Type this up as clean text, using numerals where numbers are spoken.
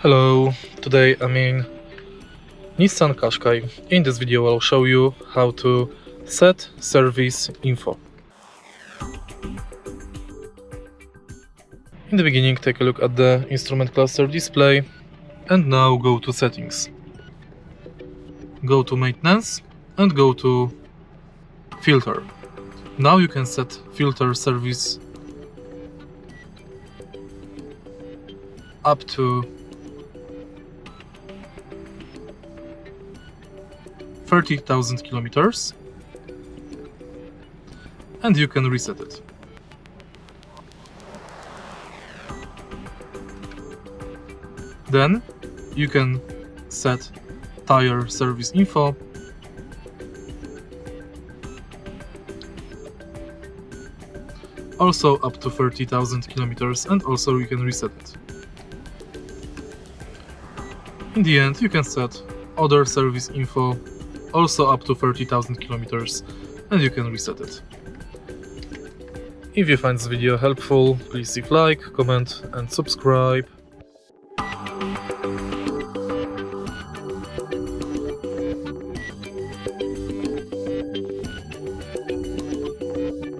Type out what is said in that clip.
Hello, today I'm in Nissan Qashqai. In this video I'll show you how to set service info. In the beginning take a look at the instrument cluster display and now go to settings. Go to maintenance and go to filter. Now you can set filter service up to 30,000 kilometers and you can reset it. Then you can set tire service info also up to 30,000 kilometers and also you can reset it. In the end you can set other service info also up to 30,000 kilometers and you can reset it. If you find this video helpful, please leave like, comment and subscribe.